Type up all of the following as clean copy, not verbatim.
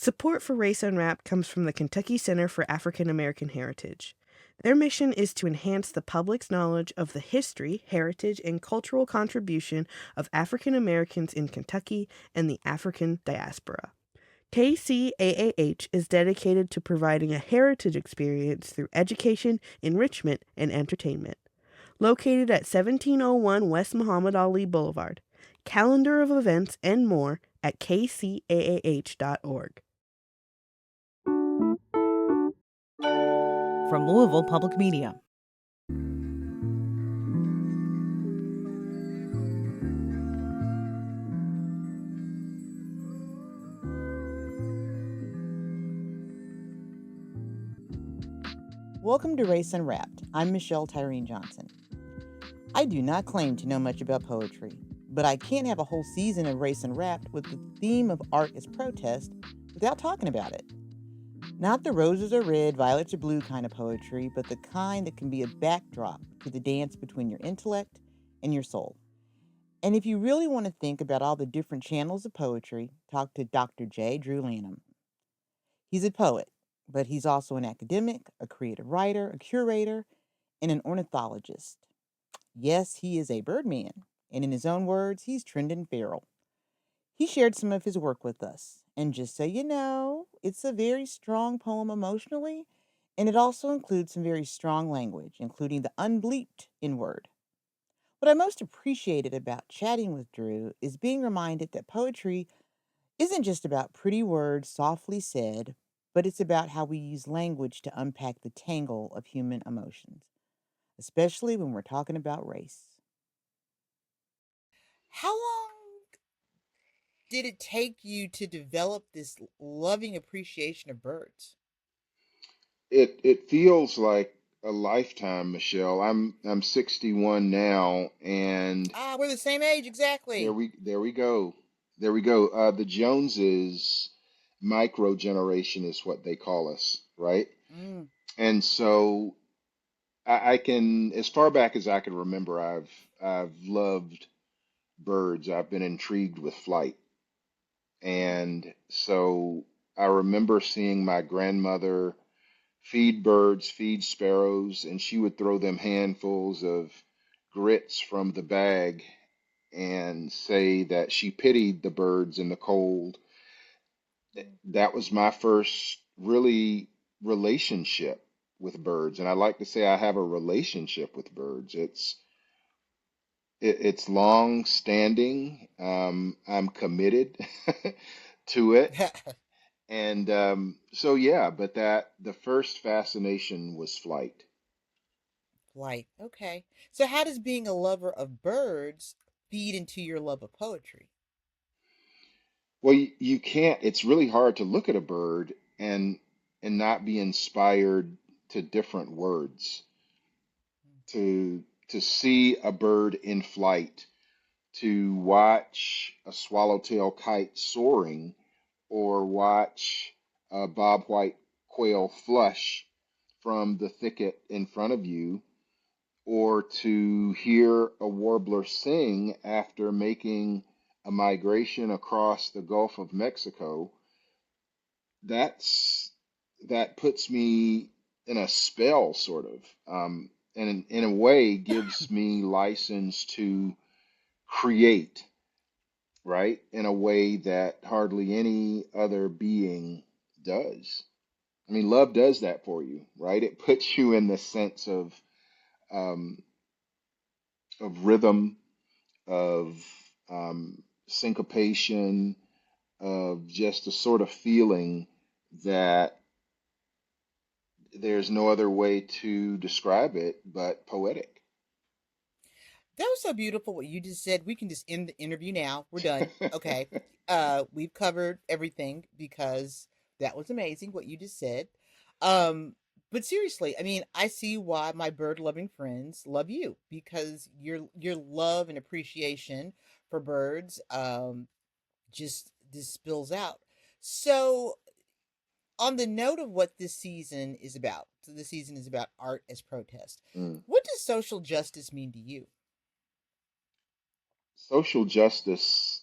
Support for Race Unwrapped comes from the Kentucky Center for African American Heritage. Their mission is to enhance the public's knowledge of the history, heritage, and cultural contribution of African Americans in Kentucky and the African diaspora. KCAAH is dedicated to providing a heritage experience through education, enrichment, and entertainment. Located at 1701 West Muhammad Ali Boulevard. Calendar of events and more at kcaah.org. From Louisville Public Media. Welcome to Race Unwrapped. I'm Michelle Tyrene Johnson. I do not claim to know much about poetry, but I can't have a whole season of Race Unwrapped with the theme of art as protest without talking about it. Not the roses are red, violets are blue kind of poetry, but the kind that can be a backdrop to the dance between your intellect and your soul. And if you really want to think about all the different channels of poetry, talk to Dr. J. Drew Lanham. He's a poet, but he's also an academic, a creative writer, a curator, and an ornithologist. Yes, he is a birdman, and in his own words, he's trending feral. He shared some of his work with us, and just so you know, it's a very strong poem emotionally, and it also includes some very strong language, including the unbleeped N word. What I most appreciated about chatting with Drew is being reminded that poetry isn't just about pretty words softly said, but it's about how we use language to unpack the tangle of human emotions, especially when we're talking about race. How long did it take you to develop this loving appreciation of birds? It feels like a lifetime, Michelle. I'm 61 now, and Ah, we're the same age there exactly. we go. There we go. The Joneses micro generation is what they call us, right? Mm. And so I can, as far back as I can remember, I've loved birds. I've been intrigued with flight. And so I remember seeing my grandmother feed birds, feed sparrows, and she would throw them handfuls of grits from the bag and say that she pitied the birds in the cold. That was my first really relationship with birds. And I like to say I have a relationship with birds. It's long standing. I'm committed to it. And so yeah, but that the first fascination was flight. Flight. Okay. So, how does being a lover of birds feed into your love of poetry? Well, you can't. It's really hard to look at a bird and not be inspired to different words. To see a bird in flight, to watch a swallowtail kite soaring, or watch a bobwhite quail flush from the thicket in front of you, or to hear a warbler sing after making a migration across the Gulf of Mexico, that's that puts me in a spell, sort of, and in a way gives me license to create, right, in a way that hardly any other being does. I mean, love does that for you, right? It puts you in the sense um, of rhythm, of syncopation, of just a sort of feeling that there's no other way to describe it but poetic. That was so beautiful what you just said. We can just end the interview now. We're done. Okay. We've covered everything because that was amazing what you just said. Um, but seriously, I mean, I see why my bird loving friends love you because your love and appreciation for birds just spills out. So on the note of what this season is about, so this season is about art as protest. Mm. What does social justice mean to you? Social justice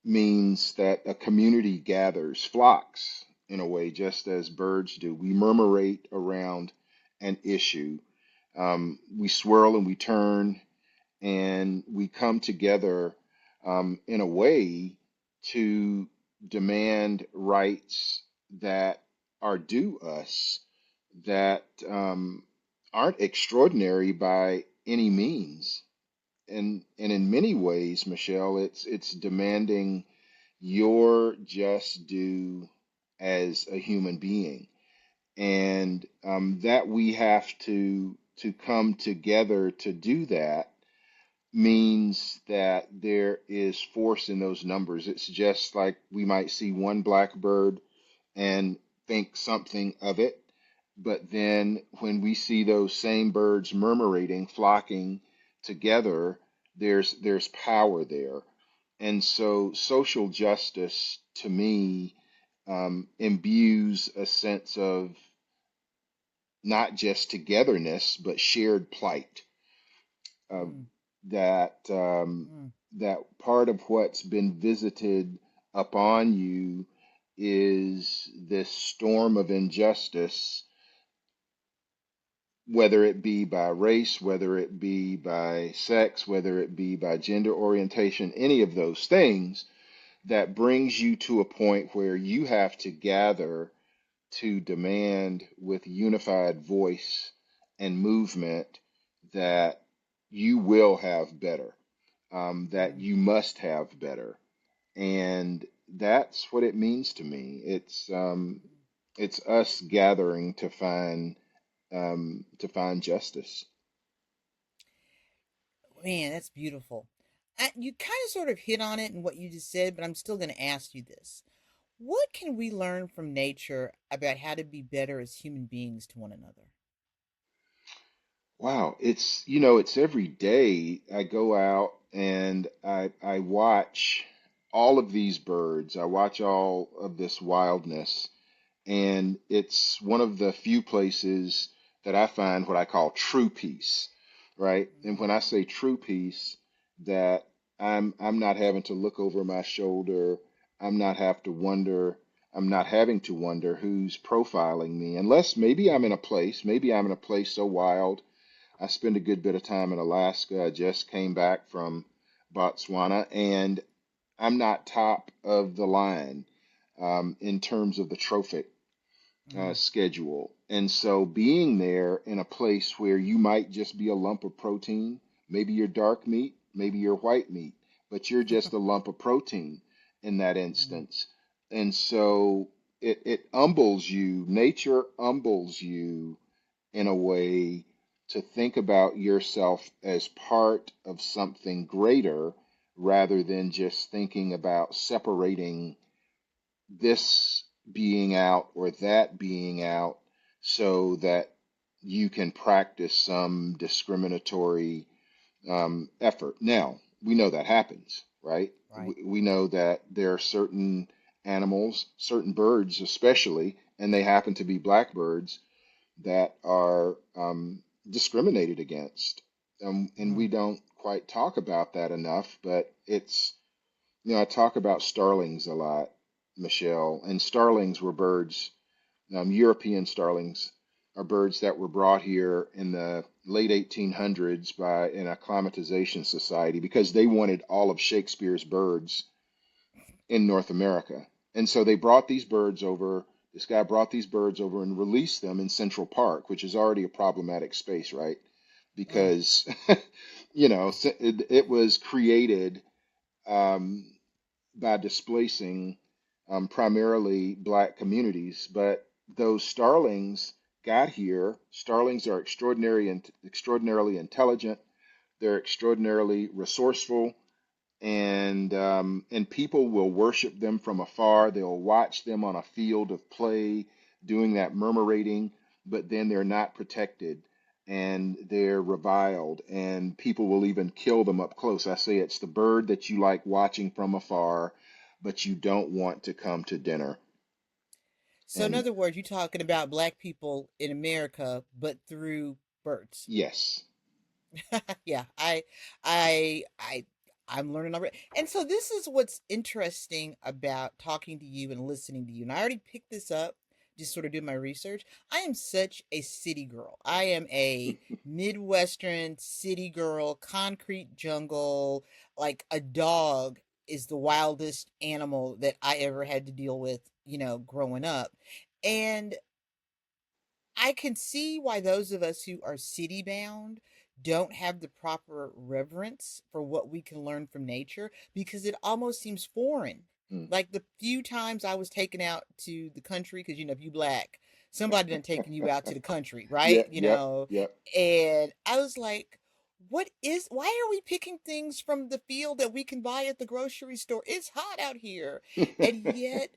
means that a community gathers, flocks. in a way, just as birds do. We murmurate around an issue. We swirl and we turn and we come together in a way to demand rights that are due us that aren't extraordinary by any means. And in many ways, Michelle, it's demanding your just due as a human being, and that we have to come together to do that means that there is force in those numbers. It's just like we might see one blackbird and think something of it, but then when we see those same birds murmurating, flocking together, there's power there. And so social justice to me imbues a sense of not just togetherness, but shared plight. Uh, Mm, that mm, that part of what's been visited upon you is this storm of injustice, whether it be by race, whether it be by sex, whether it be by gender orientation, any of those things that brings you to a point where you have to gather to demand with unified voice and movement that you will have better, that mm. you must have better. And that's what it means to me. It's us gathering to find justice. Man, that's beautiful. You kind of sort of hit on it in what you just said, but I'm still going to ask you this. What can we learn from nature about how to be better as human beings to one another? Wow, it's every day I go out and I watch all of these birds. I watch all of this wildness, and it's one of the few places that I find what I call true peace, right? And when I say true peace, that I'm not having to look over my shoulder, I'm not have to wonder, I'm not having to wonder who's profiling me, unless maybe I'm in a place so wild. I spent a good bit of time in Alaska. I just came back from Botswana, and I'm not top of the line in terms of the trophic Mm-hmm. schedule. And so being there in a place where you might just be a lump of protein, maybe you're dark meat, maybe you're white meat, but you're just a lump of protein in that Mm-hmm. instance. And so it humbles you, nature humbles you in a way to think about yourself as part of something greater rather than just thinking about separating this being out or that being out so that you can practice some discriminatory effort. Now, we know that happens, right? Right. We know that there are certain animals, certain birds especially, and they happen to be blackbirds that are discriminated against. And Mm-hmm. we don't quite talk about that enough, but I talk about starlings a lot, Michelle, and starlings were birds, European starlings are birds that were brought here in the late 1800s by an acclimatization society because they wanted all of Shakespeare's birds in North America. And so they brought these birds over. This guy brought these birds over and released them in Central Park, which is already a problematic space, right? Mm. Because, it was created um, by displacing primarily black communities. But those starlings got here. Starlings are extraordinarily intelligent. They're extraordinarily resourceful, and people will worship them from afar. They'll watch them on a field of play doing that murmurating, but then they're not protected and they're reviled, and people will even kill them up close. I say it's the bird that you like watching from afar, but you don't want to come to dinner. So, in And other words, you're talking about black people in America, but through birds. yes, Yeah, I I'm learning already. And so this is what's interesting about talking to you and listening to you. And I already picked this up, just sort of doing my research. I am such a city girl. I am a Midwestern city girl, concrete jungle, like a dog is the wildest animal that I ever had to deal with, growing up. And I can see why those of us who are city bound don't have the proper reverence for what we can learn from nature because it almost seems foreign. Mm. Like the few times I was taken out to the country, because if you black, somebody done taken you out to the country, Yeah, right? yep, yep. And I was like, why are we picking things from the field that we can buy at the grocery store? It's hot out here. And yet,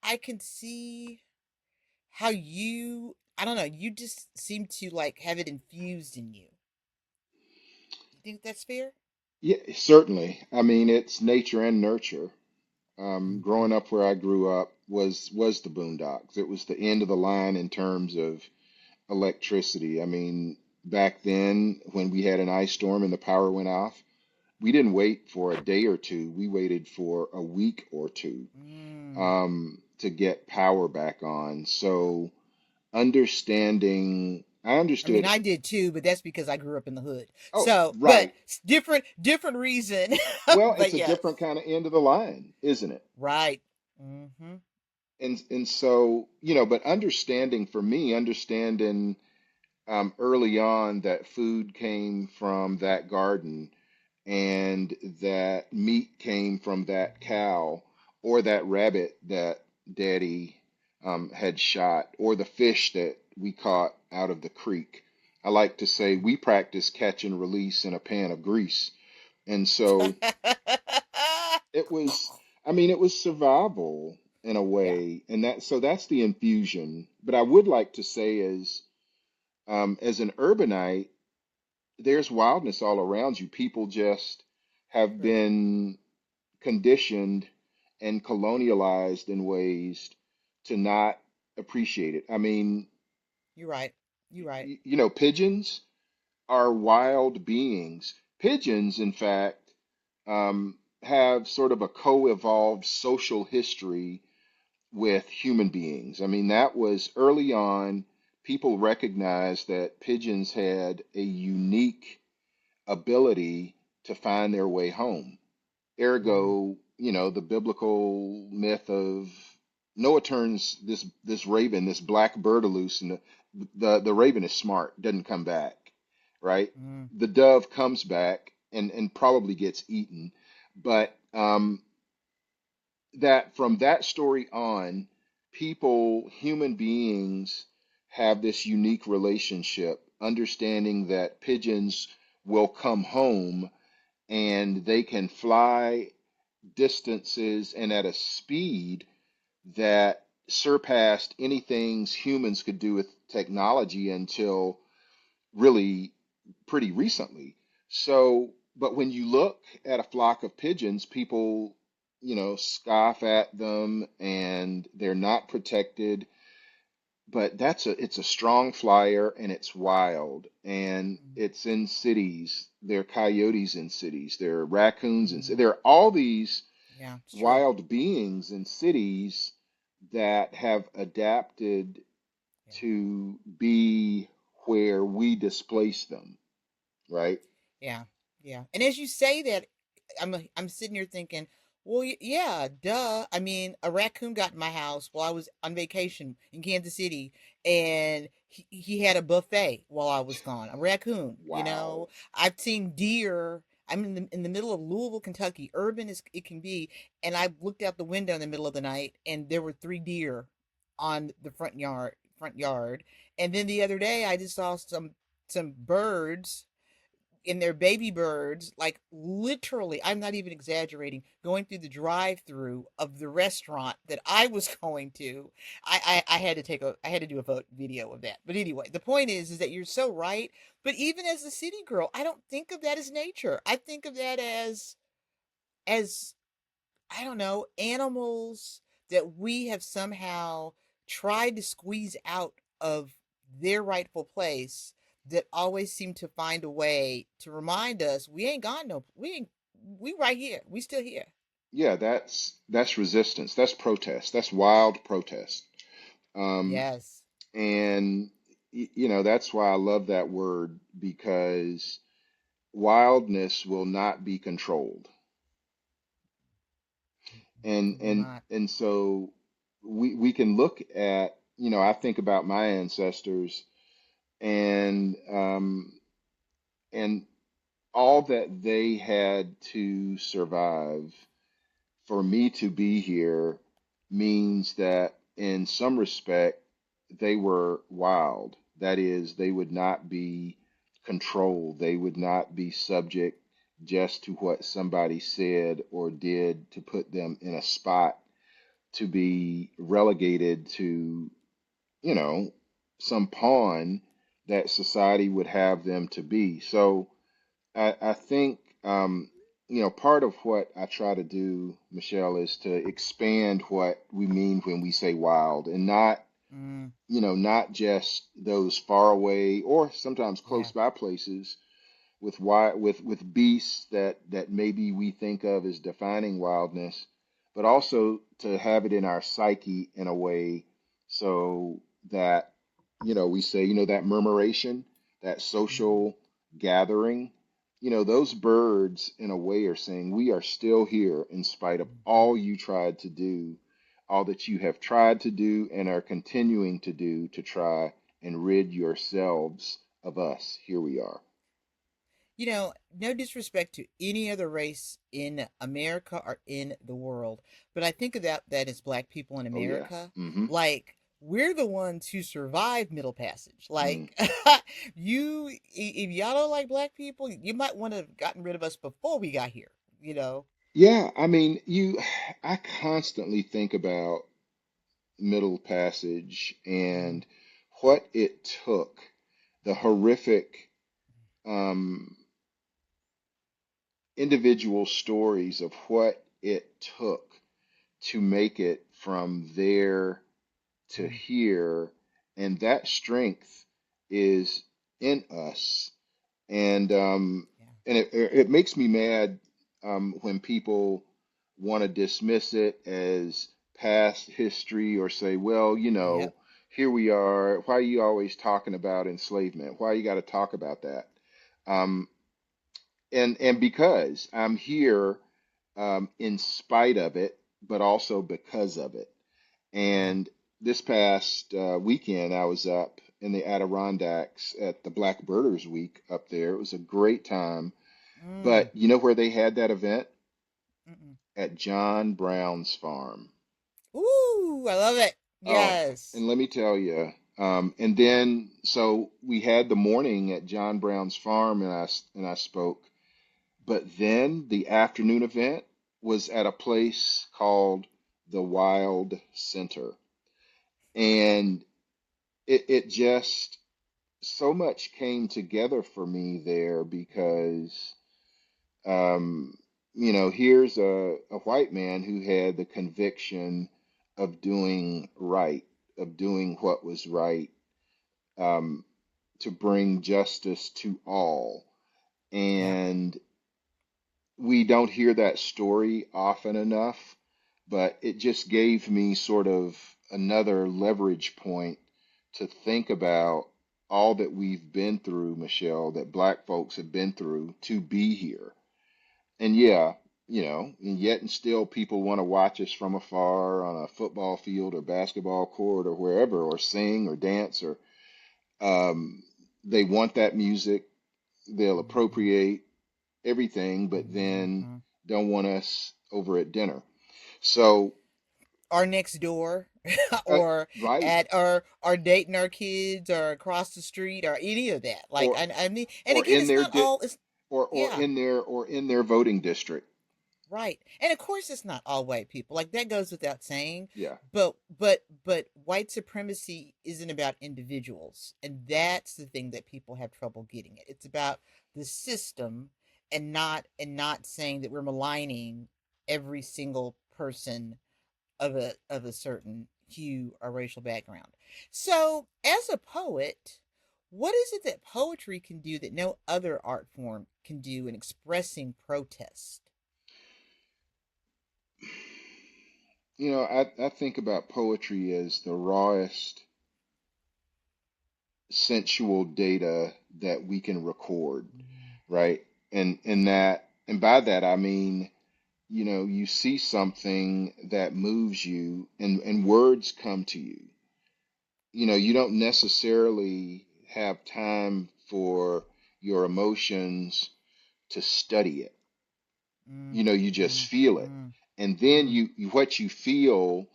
I can see how I don't know, you just seem to like have it infused in you. You think that's fair? Yeah, certainly. I mean, it's nature and nurture. Mm-hmm. Growing up where I grew up was the boondocks. It was the end of the line in terms of electricity. I mean, back then when we had an ice storm and the power went off, we didn't wait for a day or two. We waited for a week or two Mm. to get power back on. So understanding, I I mean, understood. I did too, but that's because I grew up in the hood. Oh, So, but right. different reason. Well, But it's a yes, different kind of end of the line, isn't it? right. Mm-hmm. And so, but understanding for me, understanding early on that food came from that garden and that meat came from that cow or that rabbit that daddy had shot or the fish that we caught out of the creek. I like to say we practice catch and release in a pan of grease. And so it was, I mean, it was survival in a Yeah, way. And that's the infusion. But I would like to say as an urbanite, there's wildness all around you. People just have sure. been conditioned and colonialized in ways to not appreciate it. I mean, You're right. You're right. pigeons are wild beings. Pigeons, in fact, have sort of a co-evolved social history with human beings. I mean, that was early on, people recognized that pigeons had a unique ability to find their way home. Mm, Ergo, the biblical myth of Noah turns this raven, this black bird loose, and the raven is smart, doesn't come back, right? mm, The dove comes back and probably gets eaten, but that from that story on, human beings, have this unique relationship, understanding that pigeons will come home and they can fly distances and at a speed that surpassed anything humans could do with technology until really pretty recently. So, but when you look at a flock of pigeons, people, scoff at them and they're not protected. But it's a strong flyer and it's wild and mm, it's in cities. There are coyotes in cities. There are raccoons and mm. there are all these Yeah, it's true. wild beings in cities that have adapted Yeah. to be where we displace them, right? Yeah, yeah. And as you say that, I'm sitting here thinking, well, yeah, duh. I mean, a raccoon got in my house while I was on vacation in Kansas City, and he had a buffet while I was gone. A raccoon, Wow. I've seen deer. I'm in the middle of Louisville, Kentucky, urban as it can be, and I looked out the window in the middle of the night, and there were three deer on the front yard. And then the other day, I just saw some birds in their baby birds, like literally, I'm not even exaggerating, going through the drive-through of the restaurant that I was going to. I had to I had to do a video of that. But anyway, the point is that you're so right. But even as a city girl, I don't think of that as nature. I think of that as I don't know, animals that we have somehow tried to squeeze out of their rightful place that always seem to find a way to remind us we ain't gone no we ain't we right here. We still here. Yeah, that's resistance. That's protest. That's wild protest. Um, Yes. and that's why I love that word, because wildness will not be controlled. And It will and not. and so we can look at, I think about my ancestors, and and all that they had to survive for me to be here means that in some respect they were wild. That is, they would not be controlled. They would not be subject just to what somebody said or did to put them in a spot to be relegated to, you know, some pawn that society would have them to be. So I think, part of what I try to do, Michelle, is to expand what we mean when we say wild, and not, Mm, not just those far away or sometimes close yeah. by places with beasts that maybe we think of as defining wildness, but also to have it in our psyche in a way so that, we say, that murmuration, that Mm-hmm. social gathering, those birds in a way are saying we are still here in spite of Mm-hmm. all you tried to do, all that you have tried to do and are continuing to do to try and rid yourselves of us. Here we are. No disrespect to any other race in America or in the world, but I think of that as black people in Oh yeah. America. Mm-hmm. Like, we're the ones who survived Middle Passage. Mm. Like, if y'all don't like black people, you might want to have gotten rid of us before we got here, you know? Yeah, I mean, I constantly think about Middle Passage Mm, and what it took, the horrific um, individual stories of what it took to make it from there to mm, here, and that strength is in us. and yeah. it makes me mad when people want to dismiss it as past history or say, well, Yep. here we are. Why are you always talking about enslavement? Why you got to talk about that? Um, and because I'm here in spite of it, but also because of it. Yeah. And this past weekend, I was up in the Adirondacks at the Black Birders Week up there. It was a great time. Mm, But you know where they had that event? mm-mm. At John Brown's farm. Ooh, I love it. Oh, Yes. and let me tell you. And then so we had the morning at John Brown's farm, and I spoke. But then the afternoon event was at a place called the Wild Center, and it just so much came together for me there because um, here's a white man who had the conviction of doing right, of doing what was right, um, to bring justice to all. Yep. And we don't hear that story often enough, but it just gave me sort of another leverage point to think about all that we've been through, Michelle, that black folks have been through to be here. And yeah, and yet and still people want to watch us from afar on a football field or basketball court or wherever, or sing or dance, or um, they want that music. They'll Mm-hmm. appropriate everything, but then Mm-hmm. don't want us over at dinner. So, Or next door uh, or right, at or dating our kids or across the street or any of that. Like, or I mean, and or again, in it's their not all. It's yeah. or in their voting district. Right. And of course it's not all white people. Like, that goes without saying. Yeah, But white supremacy isn't about individuals. And that's the thing that people have trouble getting it. It's about the system, and not saying that we're maligning every single person of a certain hue or racial background. So, as a poet, What is it that poetry can do that no other art form can do in expressing protest? I think about poetry as the rawest sensual data that we can record, Mm, right? And by that I mean, you see something that moves you and words come to you. You don't necessarily have time for your emotions to study it. mm, You just mm, feel it. mm, And then mm, what you feel,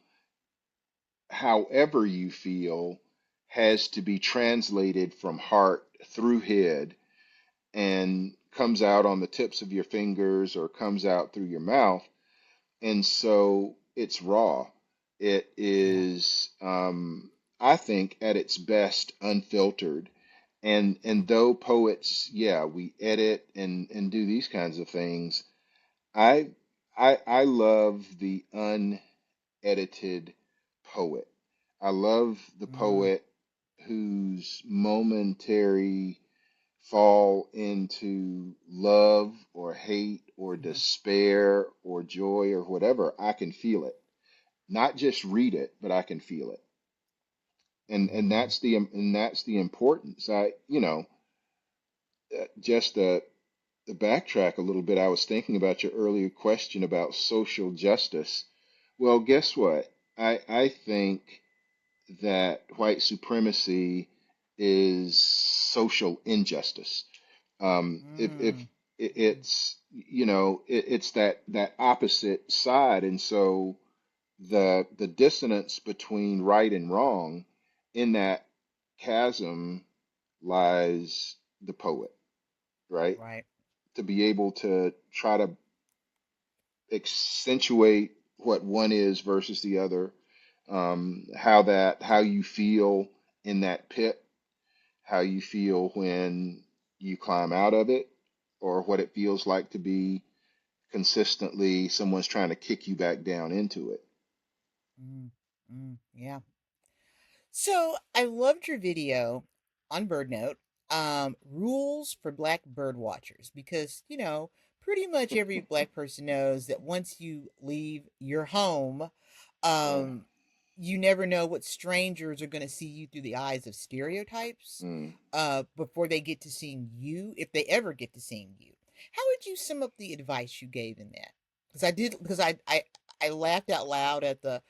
however you feel, has to be translated from heart through head and comes out on the tips of your fingers or comes out through your mouth. And so it's raw. It yeah. is, I think, at its best, unfiltered. And though poets, yeah, we edit and do these kinds of things, I I love the unedited poet. I love the Mm, poet whose momentary fall into love or hate or mhm, despair or joy or whatever, I can feel it. Not just read it, but I can feel it. And mm, that's the importance. Just to backtrack a little bit, I was thinking about your earlier question about social justice. Well, guess what? I think that white supremacy is social injustice. If mm, mm, it's that opposite side, and so the dissonance between right and wrong, in that chasm lies the poet, right? right. To be able to try to accentuate what one is versus the other, how you feel in that pit, how you feel when you climb out of it, or what it feels like to be consistently someone's trying to kick you back down into it. Mm, yeah. So I loved your video on Bird Note, rules for black bird watchers, because pretty much every black person knows that once you leave your home, Yeah. um, you never know what strangers are going to see you through the eyes of stereotypes, Mm. before they get to seeing you, if they ever get to seeing you. How would you sum up the advice you gave in that? Because I laughed out loud at the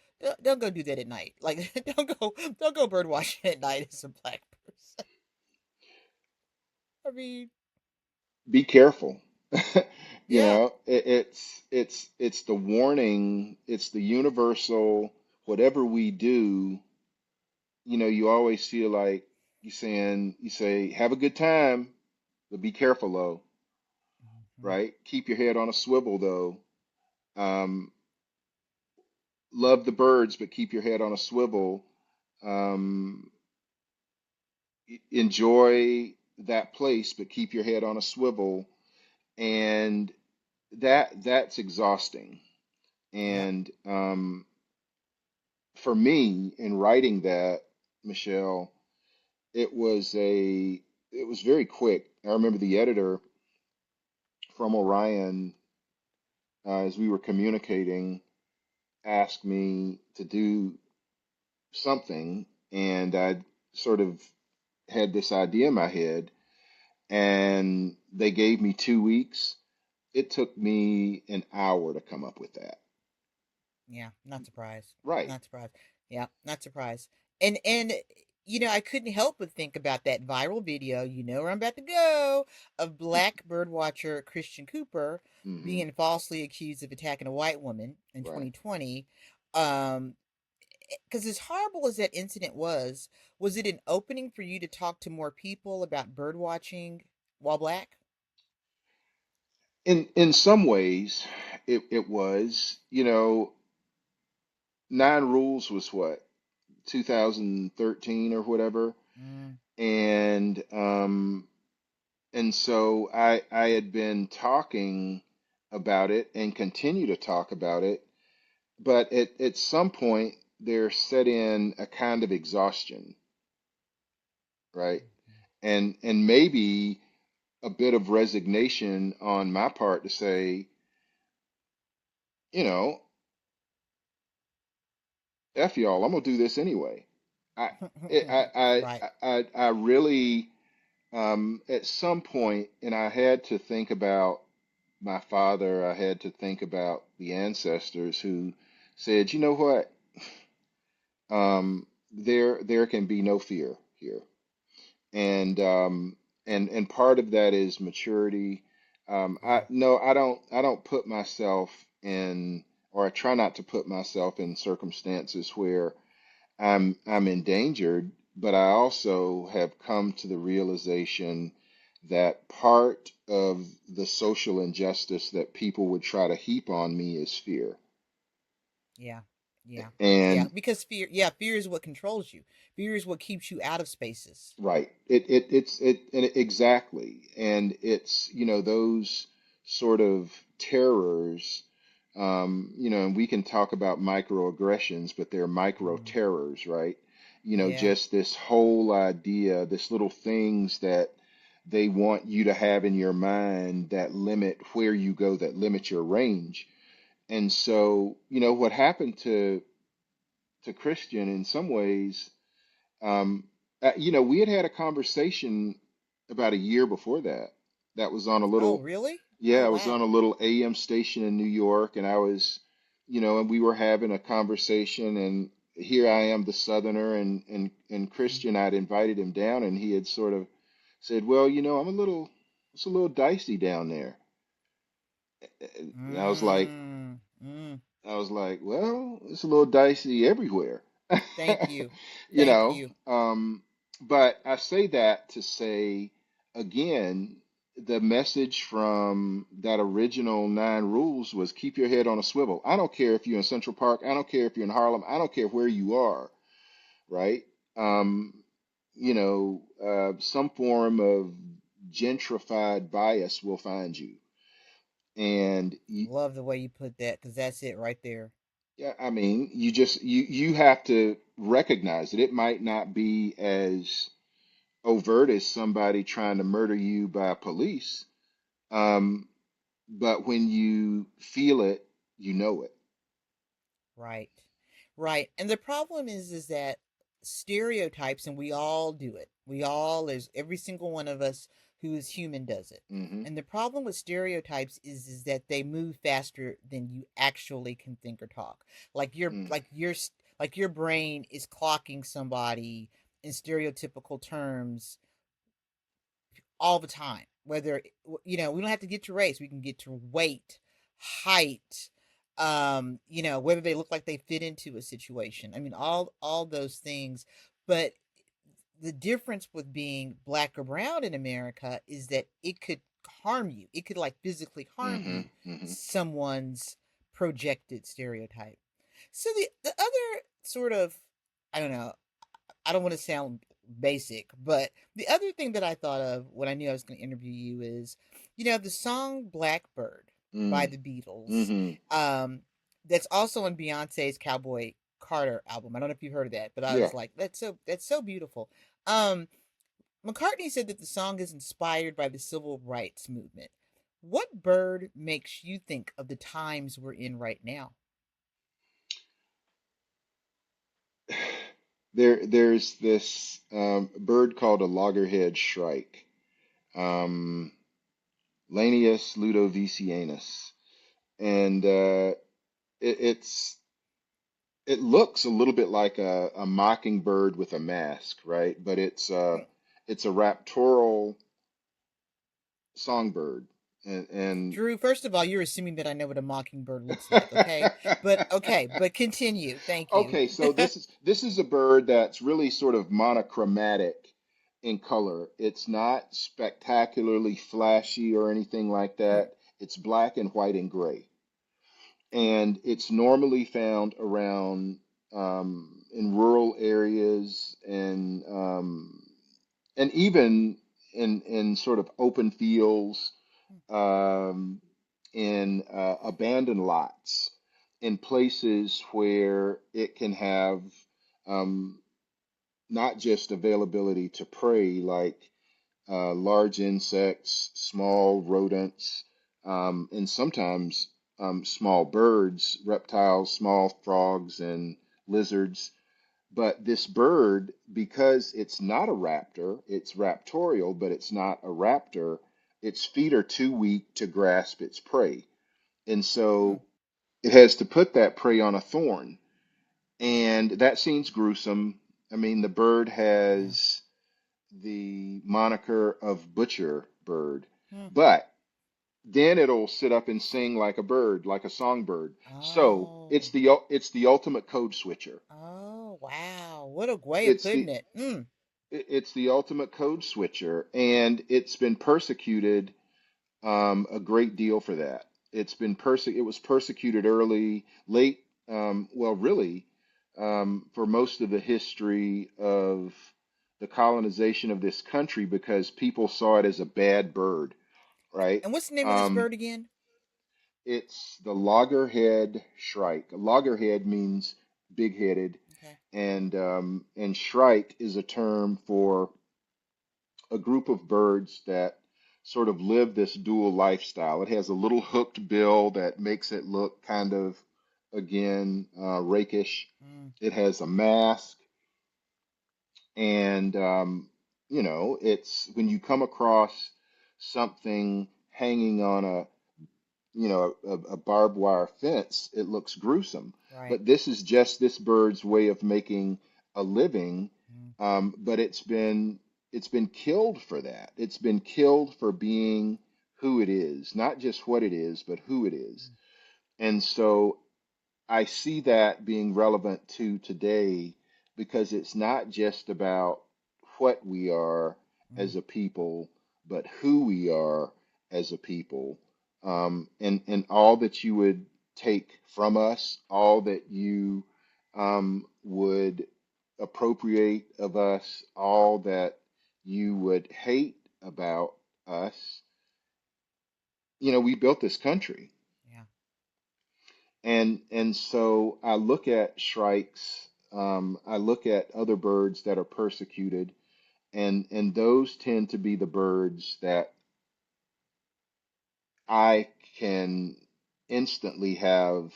don't go do that at night. Like don't go bird watching at night as a black person. I mean, Be careful. yeah. It's the warning, it's the universal, whatever we do, you always feel like you say, have a good time, but be careful though, Mhm. right? Keep your head on a swivel though. Um, love the birds, but keep your head on a swivel. Um, enjoy that place, but keep your head on a swivel. And that's exhausting. Yep. And for me, in writing that, Michelle, it was a it was very quick. I remember the editor from Orion, as we were communicating, asked me to do something, and I sort of had this idea in my head, and they gave me 2 weeks. It took me an hour to come up with that. Yeah, not surprised. Right. Not surprised. Yeah, not surprised. And I couldn't help but think about that viral video, where I'm about to go, of black birdwatcher Christian Cooper Hmm. being falsely accused of attacking a white woman in Right. 2020. Um, because as horrible as that incident was it an opening for you to talk to more people about bird watching while black? In some ways, it was. Nine Rules was what, 2013 or whatever, Mm, and so I had been talking about it and continue to talk about it, but at some point there set in a kind of exhaustion, right? and maybe a bit of resignation on my part to say, you know, F y'all, I'm gonna do this anyway. I Right. I really at some point, and I had to think about my father. I had to think about the ancestors who said, you know what, there can be no fear here, and and part of that is maturity. Yeah. I don't put myself in, or I try not to put myself in circumstances where I'm endangered, but I also have come to the realization that part of the social injustice that people would try to heap on me is fear. Yeah. Yeah. Yeah. And Because fear is what controls you. Fear is what keeps you out of spaces. right, and exactly, and it's, you know, those sort of terrors, and we can talk about microaggressions, but they're micro Mm. terrors, right? You know, Yeah. just this whole idea, this little things that they want you to have in your mind that limit where you go, that limit your range. And so, you know, what happened to Christian in some ways, um, you know, we had had a conversation about a year before that. That was on a Oh, little, really? yeah, Oh, I was on wow. a little AM station in New York, and I was, you know, and we were having a conversation, and here I am, the Southerner, and Mm. Christian. I'd invited him down, and he had sort of said, "Well, you know, it's a little dicey down there." And Mm. Mm. I was like, well, it's a little dicey everywhere, Thank you. you Thank know. you. But I say that to say again, the message from that original nine rules was keep your head on a swivel. I don't care if you're in Central Park. I don't care if you're in Harlem. I don't care where you are, right? Um, some form of gentrified bias will find you. And Love the way you put that because that's it right there. yeah, I mean, you have to recognize it. It might not be as overt as somebody trying to murder you by police, um, but when you feel it, you know it. Right. Right. And the problem is that stereotypes, and we all do it. There's every single one of us who is human does it. Hmm. And the problem with stereotypes is that they move faster than you actually can think or talk. Like Mm. like your brain is clocking somebody in stereotypical terms all the time. Whether we don't have to get to race, we can get to weight, height, whether they look like they fit into a situation. I mean, all those things. But the difference with being black or brown in America is that it could harm you. It could like physically harm Hmm. you, Hmm. someone's projected stereotype. So the other sort of, I don't know, I don't want to sound basic, but the other thing that I thought of when I knew I was going to interview you is, the song Blackbird by Mm. the Beatles. Hmm. Um, that's also on Beyonce's Cowboy Carter album. I don't know if you've heard of that, but I Yeah. was like, that's so beautiful. Um, McCartney said that the song is inspired by the civil rights movement. What bird makes you think of the times we're in right now? There's this bird called a loggerhead shrike, um, Lanius ludovicianus, and it's it looks a little bit like a mockingbird with a mask, right? But it's a raptorial songbird, and Drew, first of all, you're assuming that I know what a mockingbird looks like, okay? But continue. Thank you. okay, so this is a bird that's really sort of monochromatic in color. It's not spectacularly flashy or anything like that. It's black and white and gray, and it's normally found around in rural areas and even in sort of open fields, um, in abandoned lots, in places where it can have um, not just availability to prey, like large insects, small rodents, and sometimes small birds, reptiles, small frogs, and lizards. But this bird, because it's not a raptor, it's raptorial, but it's not a raptor, its feet are too weak to grasp its prey. And Mm, so it has to put that prey on a thorn. And that seems gruesome. I mean, the bird yeah. has the moniker of butcher bird, Mm. but then it'll sit up and sing like a bird, like a songbird. So Oh. it's the ultimate code switcher. Oh, wow. What a way of It's putting the it. Mm. it's the ultimate code switcher, and it's been persecuted a great deal for that. It was persecuted early, late, well, really, for most of the history of the colonization of this country because people saw it as a bad bird, right? And what's the name of this Um, bird again? it's the loggerhead shrike. Loggerhead means big-headed, Okay. and shrike is a term for a group of birds that sort of live this dual lifestyle. It has a little hooked bill that makes it look kind of, again, rakish. Mm. It has a mask, and it's when you come across something hanging on a barbed wire fence, it looks gruesome. Right. But this is just this bird's way of making a living. Mm. But it's been killed for that. It's been killed for being who it is, not just what it is, but who it is. Mm. And so I see that being relevant to today because it's not just about what we are Mm. as a people, but who we are as a people. And all that you would take from us, all that you would appropriate of us, all that you would hate about us. We built this country. Yeah. And so I look at shrikes, I look at other birds that are persecuted, and those tend to be the birds that I can instantly have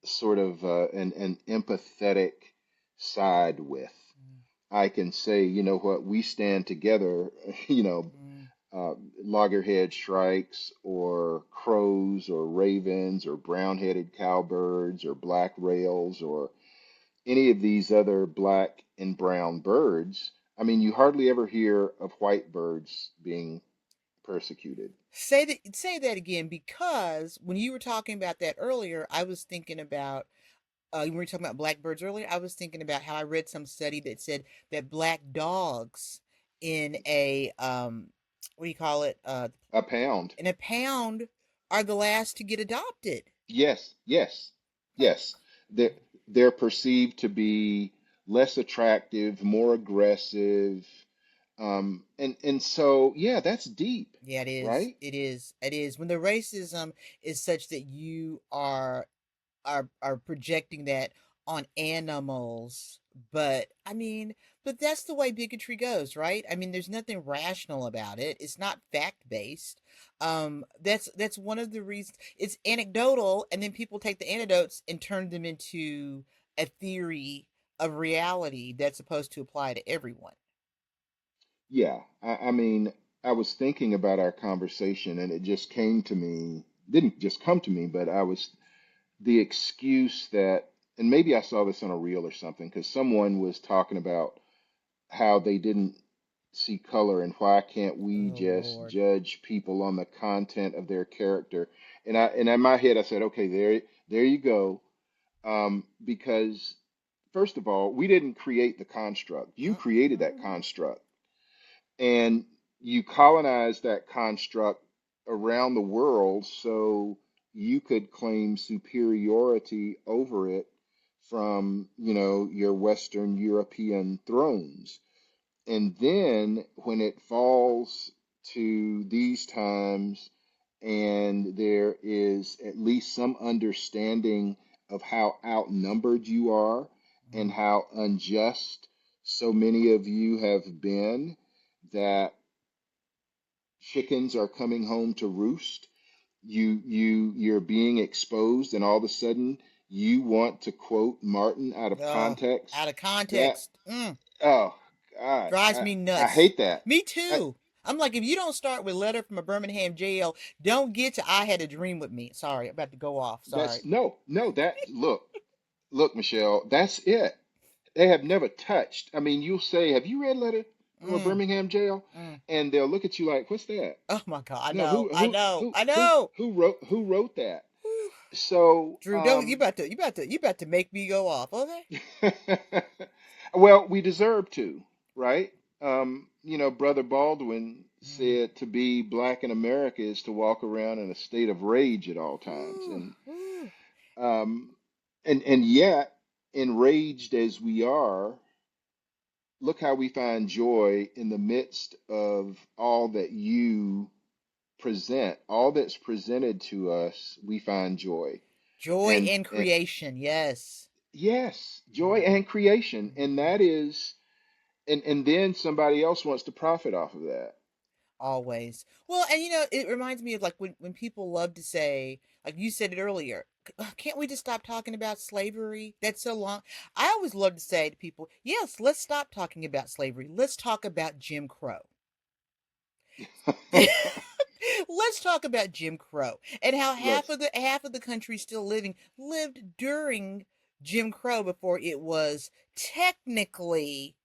sort of an empathetic side with. Mm. I can say, you know what, we stand together, you know, Mm. loggerhead shrikes or crows or ravens or brown-headed cowbirds or black rails or any of these other black and brown birds. I mean, you hardly ever hear of white birds being persecuted. Say that again because when you were talking about that earlier, I was thinking about when we were talking about blackbirds earlier, I was thinking about how I read some study that said that black dogs in a what do you call it? A pound. In a pound are the last to get adopted. Yes, yes, Oh, yes. They're perceived to be less attractive, more aggressive. And so, yeah, that's deep, yeah, it is. right? It is. It is. When the racism is such that you are projecting that on animals, but I mean, but that's the way bigotry goes, right? I mean, there's nothing rational about it. It's not fact based. That's one of the reasons. It's anecdotal, and then people take the anecdotes and turn them into a theory of reality that's supposed to apply to everyone. Yeah, I mean, I was thinking about our conversation and it just came to me, didn't just come to me, but I was the excuse that, and maybe I saw this on a reel or something, because someone was talking about how they didn't see color and why can't we Oh just Lord. judge people on the content of their character? And in my head I said, okay, there you go. Because first of all, we didn't create the construct. You created that Mm-mm. construct. And you colonized that construct around the world so you could claim superiority over it from, your Western European thrones. And then when it falls to these times, and there is at least some understanding of how outnumbered you are and how unjust so many of you have been, that chickens are coming home to roost. You're being exposed, and all of a sudden you want to quote Martin out of Oh, context. out of That context. oh God, Drives I me I nuts. hate that. Me I, too. I'm like, if you don't start with letter from a Birmingham jail, don't get to I had a dream with me. Sorry, I'm about to go off. that's Sorry. no that look, Michelle, that's it. They have never touched. I mean, you'll say, "Have you read Letter from a Mm, Birmingham Jail?" mm. And they'll look at you like, "What's that?" Oh my God. I No, know. I know. I know. who wrote that? Whew. So, Drew, don't you about to make me go off, okay? well, we deserve to, right? Brother Baldwin Mm. said to be black in America is to walk around in a state of rage at all times, Whew, whew. um, and yet, enraged as we are, look how we find joy in the midst of all that you present, all that's presented to us, we find joy. Joy And, in and creation, yes. yes, joy Mm, and creation. And mm. that is, and then somebody else wants to profit off of that. Always. Well, and it reminds me of like when people love to say, like you said it earlier, can't we just stop talking about slavery? That's so long. I always love to say to people, yes, let's stop talking about slavery. Let's talk about Jim Crow. Let's talk about Jim Crow and how half Let's, of the country still lived during Jim Crow before it was technically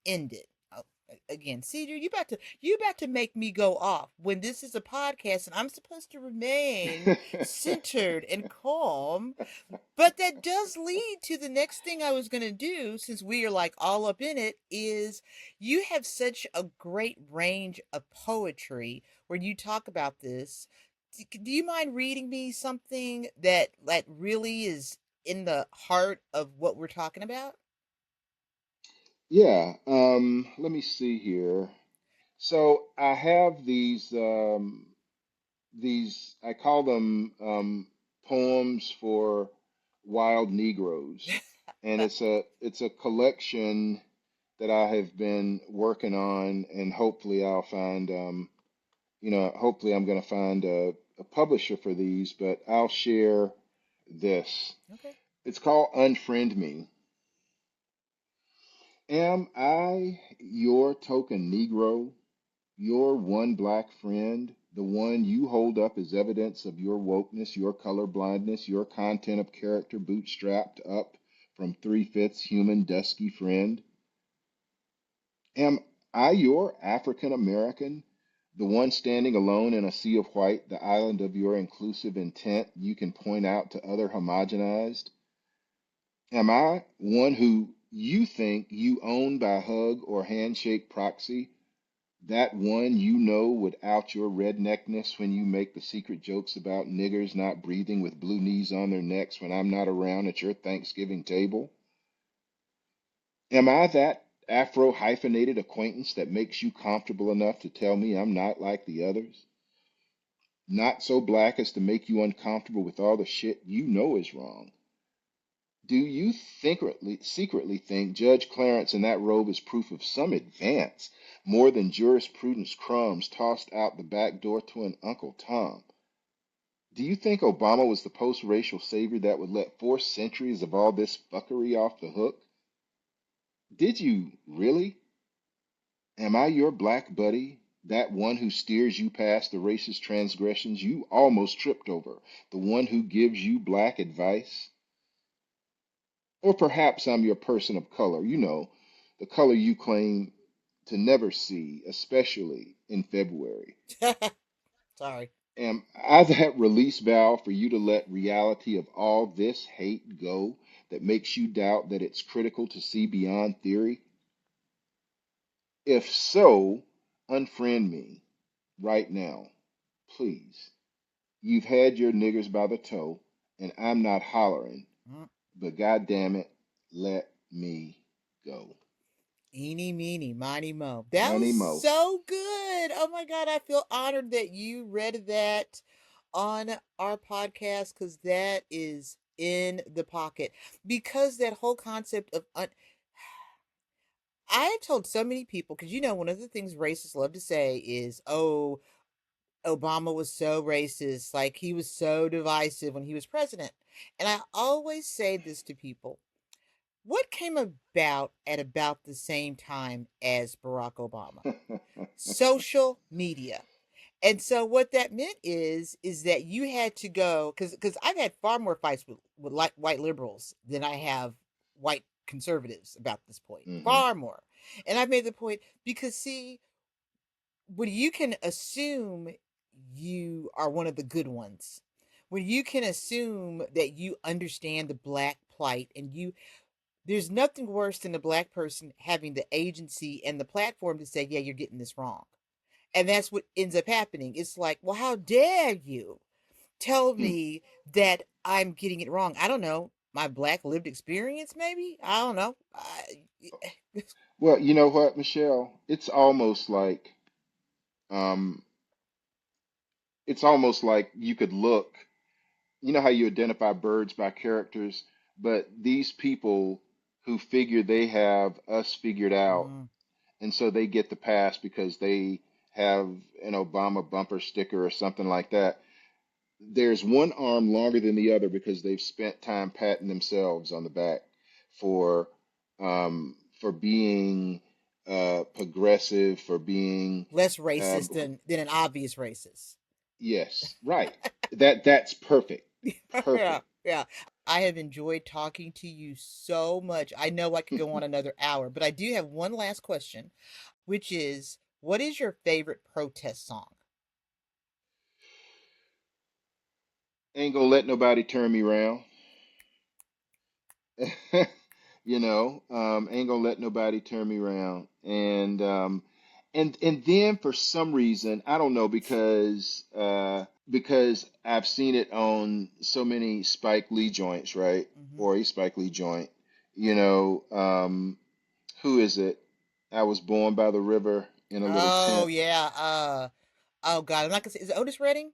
ended. Oh, again, Cedar, you about to make me go off when this is a podcast and I'm supposed to remain centered and calm. But that does lead to the next thing I was going to do, since we are like all up in it, is you have such a great range of poetry where you talk about this. Do you mind reading me something that really is in the heart of what we're talking about? yeah, let me see here. So I have these I call them poems for wild Negroes, and it's a collection that I have been working on, and hopefully I'll find hopefully I'm going to find a publisher for these, but I'll share this. Okay. It's called Unfriend Me. Am I your token Negro? Your one black friend, the one you hold up as evidence of your wokeness, your color blindness, your content of character bootstrapped up from three-fifths human dusky friend? Am I your African American, the one standing alone in a sea of white, the island of your inclusive intent you can point out to other homogenized? Am I one who you think you own by hug or handshake proxy? That one you know without your redneckness when you make the secret jokes about niggers not breathing with blue knees on their necks when I'm not around at your Thanksgiving table? Am I that Afro hyphenated acquaintance that makes you comfortable enough to tell me I'm not like the others? Not so black as to make you uncomfortable with all the shit you know is wrong? Do you secretly think Judge Clarence in that robe is proof of some advance, more than jurisprudence crumbs tossed out the back door to an Uncle Tom? Do you think Obama was the post-racial savior that would let 4 centuries of all this fuckery off the hook? Did you really? Am I your black buddy, that one who steers you past the racist transgressions you almost tripped over, the one who gives you black advice? Or perhaps I'm your person of color, the color you claim to never see, especially in February. Sorry. Am I that release valve for you to let reality of all this hate go that makes you doubt that it's critical to see beyond theory? If so, unfriend me right now, please. You've had your niggers by the toe, and I'm not hollering, Mm. but God damn it, let me go. Eeny, meeny, miny, mo. That Money was mo. so good. Oh my God. I feel honored that you read that on our podcast because that is in the pocket. Because that whole concept of I have told so many people, because one of the things racists love to say is, oh, Obama was so racist, like he was so divisive when he was president. And I always say this to people. What came about at about the same time as Barack Obama? Social media. And so what that meant is that you had to go because I've had far more fights with white liberals than I have white conservatives about this point. Hmm. Far more. And I've made the point because see, when you can assume you are one of the good ones, when you can assume that you understand the black plight and you there's nothing worse than a black person having the agency and the platform to say, yeah, you're getting this wrong. And that's what ends up happening. It's like, well, how dare you tell me that I'm getting it wrong? I don't know. My black lived experience, maybe? I don't know. Well, you know what, Michelle? Um, it's almost like you could look, you know how you identify birds by characters, but these people who figure they have us figured out, Mm, and so they get the pass because they have an Obama bumper sticker or something like that. There's one arm longer than the other because they've spent time patting themselves on the back for for being progressive, for being less uh, racist than an obvious racist. yes, right. That's perfect. Yeah, Perfect. yeah. I have enjoyed talking to you so much. I know I could go on another hour, but I do have one last question, which is what is your favorite protest song? Ain't gonna let nobody turn me around. Ain't gonna let nobody turn me around. And then for some reason, I don't know, because I've seen it on so many Spike Lee joints, right? Hmm. Or a Spike Lee joint. You know, who is it? I was born by the river in a little Oh tent. yeah. Oh God, I'm not gonna say. Is it Otis Redding?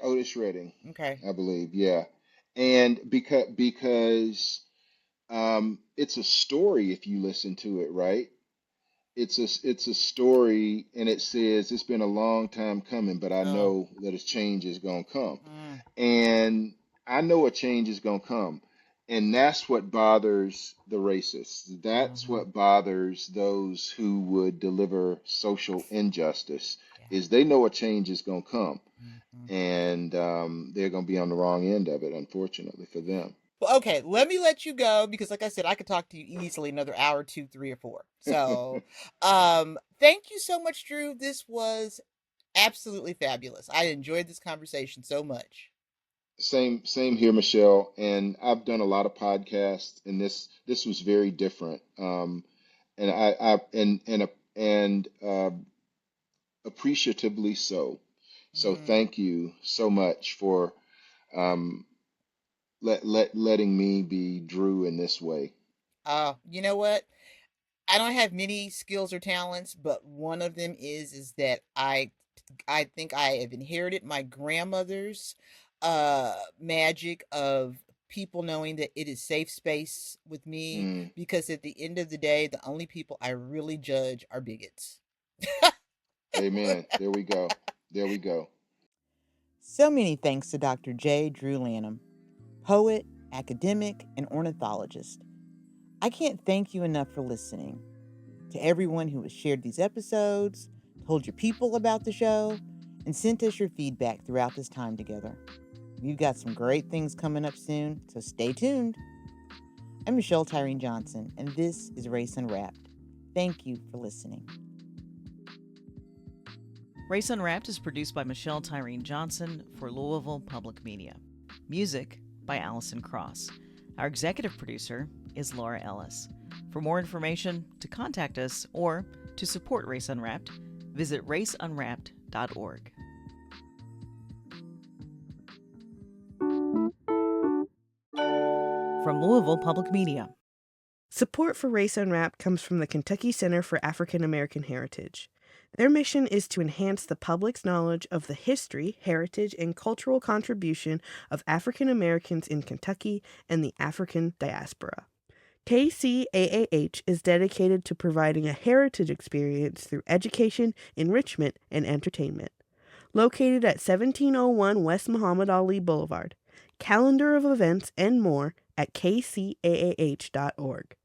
Otis Redding, Okay. I believe. Yeah. And because it's a story if you listen to it, right? It's a story, and it says it's been a long time coming, but I Oh. know that a change is gonna come, Mm, and I know a change is gonna come, and that's what bothers the racists. That's mm-hmm. what bothers those who would deliver social injustice, Yeah. is they know a change is gonna come, Hmm. and they're gonna be on the wrong end of it, unfortunately for them. Well, okay. Let me let you go because, like I said, I could talk to you easily another hour, two, three, or four. So, thank you so much, Drew. This was absolutely fabulous. I enjoyed this conversation so much. Same here, Michelle. And I've done a lot of podcasts, and this was very different. And I and appreciatively so. So Mm. thank you so much for um, letting me be Drew in this way. You know what? I don't have many skills or talents, but one of them is that I think I have inherited my grandmother's magic of people knowing that it is safe space with me Mm, because at the end of the day, the only people I really judge are bigots. amen. There we go. There we go. So many thanks to Dr. J. Drew Lanham, poet, academic, and ornithologist. I can't thank you enough for listening. To everyone who has shared these episodes, told your people about the show, and sent us your feedback throughout this time together. We've got some great things coming up soon, so stay tuned. I'm Michelle Tyrene Johnson, and this is Race Unwrapped. Thank you for listening. Race Unwrapped is produced by Michelle Tyrene Johnson for Louisville Public Media. Music by Allison Cross. Our executive producer is Laura Ellis. For more information, to contact us, or to support Race Unwrapped, visit raceunwrapped.org. From Louisville Public Media. Support for Race Unwrapped comes from the Kentucky Center for African American Heritage. Their mission is to enhance the public's knowledge of the history, heritage, and cultural contribution of African Americans in Kentucky and the African diaspora. KCAAH is dedicated to providing a heritage experience through education, enrichment, and entertainment. located at 1701 West Muhammad Ali Boulevard. Calendar of events and more at kcaah.org.